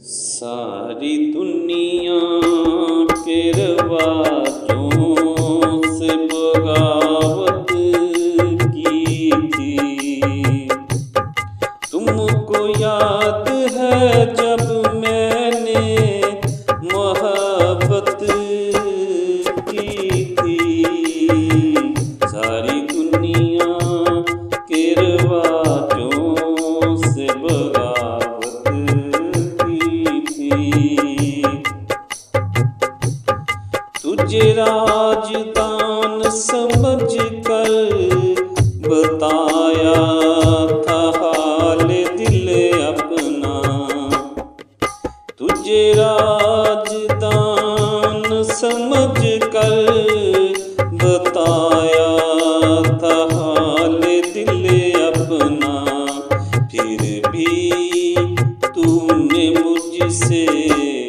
सारी दुनिया के रवाजों से बगावत की थी। तुमको याद है जब मैंने मोहब्बत की थी। सारी दुनिया के रवाजों से बगावत की थी। तुझे राजदान समझ कर बताया था हाल दिल अपना। तुझे राजदान समझ कर बताया था हाल दिल अपना। फिर भी तूने मुझसे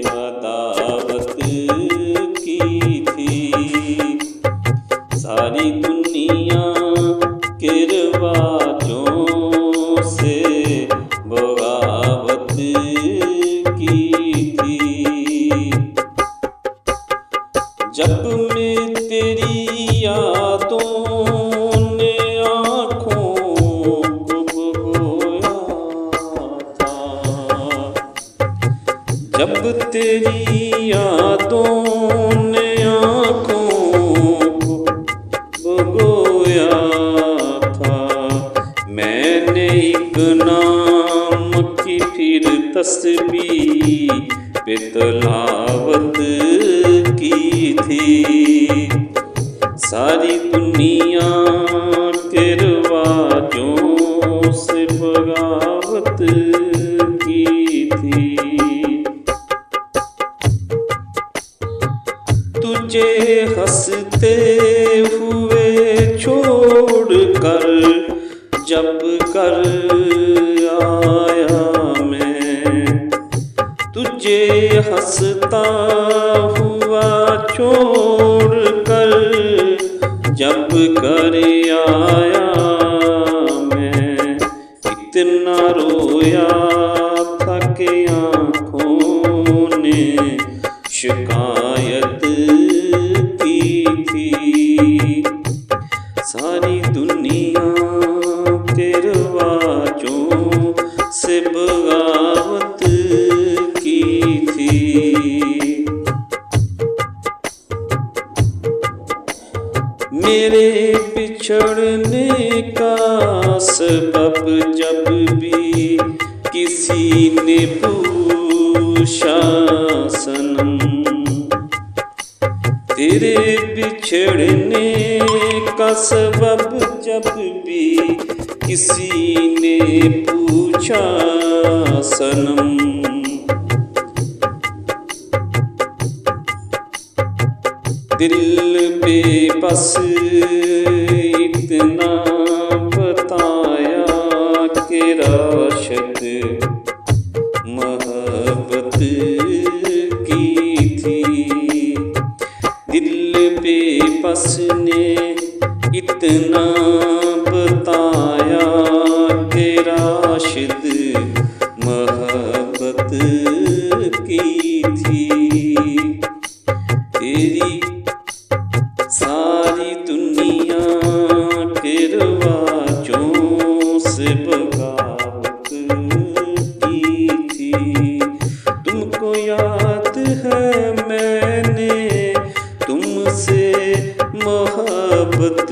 अदावत की थी। सारी दुनिया के रिवाजों से बगावत की थी। जब मैं तेरी यादों ने आँखों को भिगोया था। जब तेरी यादों ने आँखों को भिगोया था। मैंने एक नाम की फिर तस्बीह पे तलावत की थी। सारी दुनिया के रिवाजों से बगावत की थी। तुझे हंसते हुए छोड़ कर जब कर आया मैं। तुझे हंसता हुआ छोड़ कर जब कर आया मैं। इतना रोया था कि आँखों ने शिकायत की थी। सारी दुनिया के रिवाजों से बगावत की थी। मेरे बिछड़ने का सबब जब भी किसी ने पूछा सनम। तेरे बिछड़ने का सबब जब भी किसी ने पूछा सनम। दिल बेबस इतना बताया कि राशिद मोहब्बत की थी। दिल बेबस ने इतना बताया कि राशिद मोहब्बत की थी। तेरी सारी दुनिया के रिवाजों से बगावत की थी। तुमको याद है मैंने तुमसे मोहब्बत